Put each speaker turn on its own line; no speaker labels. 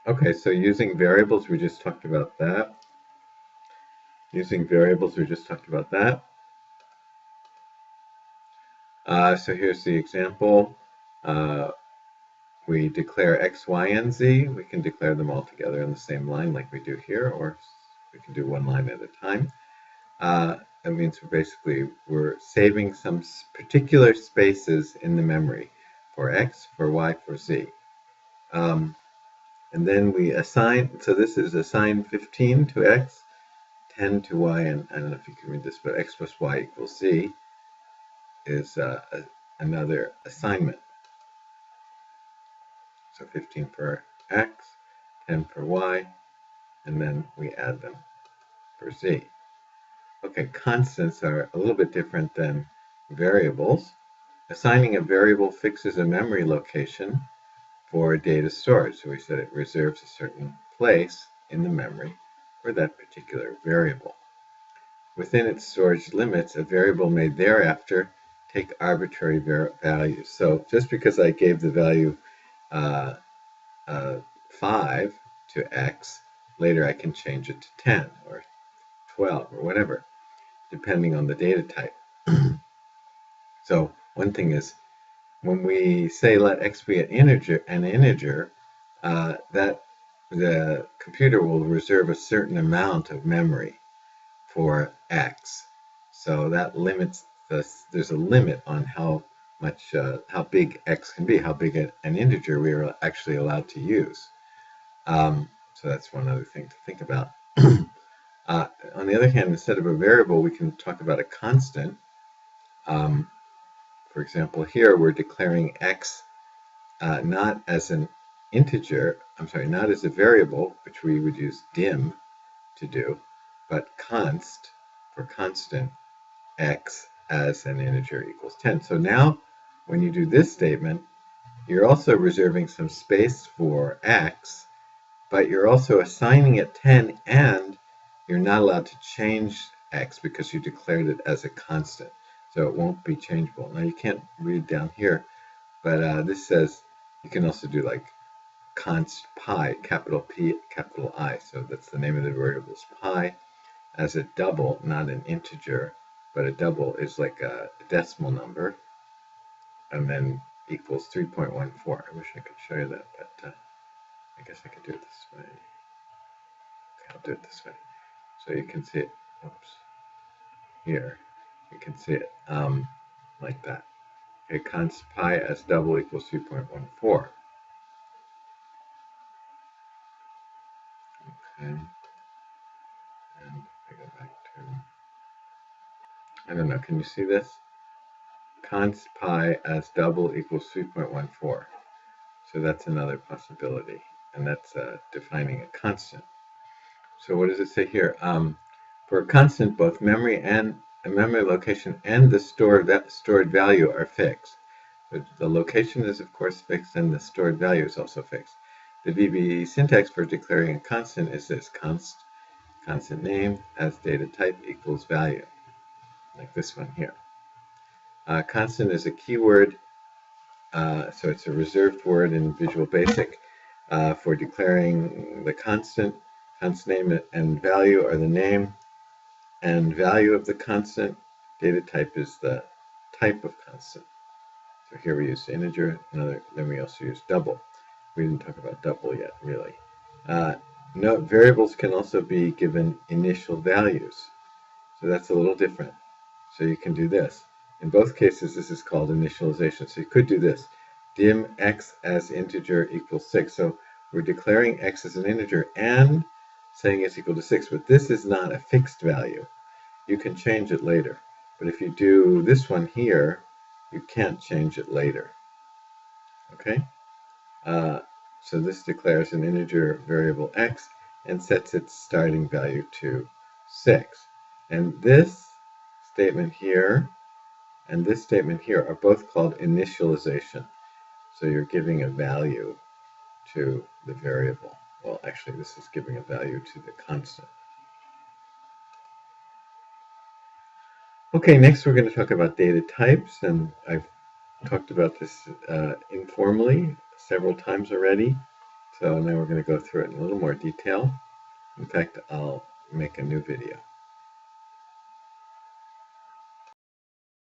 Okay, so using variables, we just talked about that. Using variables, we just talked about that. So here's the example. We declare x, y, and z. We can declare them all together in the same line like we do here, or we can do one line at a time. That means we're saving some particular spaces in the memory for x, for y, for z. And then we assign, so this is assign 15 to x, 10 to y, and I don't know if you can read this, but x plus y equals z is another assignment. So 15 for x, 10 for y, and then we add them for z. Okay, constants are a little bit different than variables. Assigning a variable fixes a memory location for data storage. So we said it reserves a certain place in the memory for that particular variable. Within its storage limits, a variable may thereafter take arbitrary values. So just because I gave the value 5 to x, later I can change it to 10 or 12 or whatever, depending on the data type. So one thing is, when we say let x be an integer, that the computer will reserve a certain amount of memory for x. So that limits there's a limit on how big x can be, how big an integer we are actually allowed to use. So that's one other thing to think about. On the other hand, instead of a variable, we can talk about a constant. For example, here we're declaring x not as an integer, not as a variable, which we would use dim to do, but const for constant x as an integer equals 10. So now when you do this statement, you're also reserving some space for x, but you're also assigning it 10, and you're not allowed to change x because you declared it as a constant. So it won't be changeable. Now you can't read down here, but this says you can also do like const pi, capital P, capital I. So that's the name of the variable is pi as a double, not an integer, but a double is like a decimal number, and then equals 3.14. I wish I could show you that, but I guess I could do it this way. Okay, I'll do it this way. So you can see it, oops, here. You can see it like that. Okay, const pi as double equals 3.14. Okay, and I go back to, I don't know, can you see this? Const pi as double equals 3.14. So that's another possibility, and that's defining a constant. So what does it say here? For a constant, both memory and a memory location and the stored value are fixed. The location is, of course, fixed, and the stored value is also fixed. The VBE syntax for declaring a constant is this: constant name as data type equals value, like this one here. Constant is a keyword, so it's a reserved word in Visual Basic for declaring the constant. Constant name and value are the name and value of the constant. Data type is the type of constant. So here we use integer, then we also use double. We didn't talk about double yet, really. Variables can also be given initial values. So that's a little different. So you can do this. In both cases, this is called initialization. So you could do this. Dim x as integer equals 6. So we're declaring x as an integer and saying it's equal to 6. But this is not a fixed value. You can change it later. But if you do this one here, you can't change it later. Okay? So this declares an integer variable x and sets its starting value to 6. And this statement here and this statement here are both called initialization. So you're giving a value to the variable. Well, actually, this is giving a value to the constant. Okay, next we're going to talk about data types, and I've talked about this informally several times already. So now we're going to go through it in a little more detail. In fact, I'll make a new video.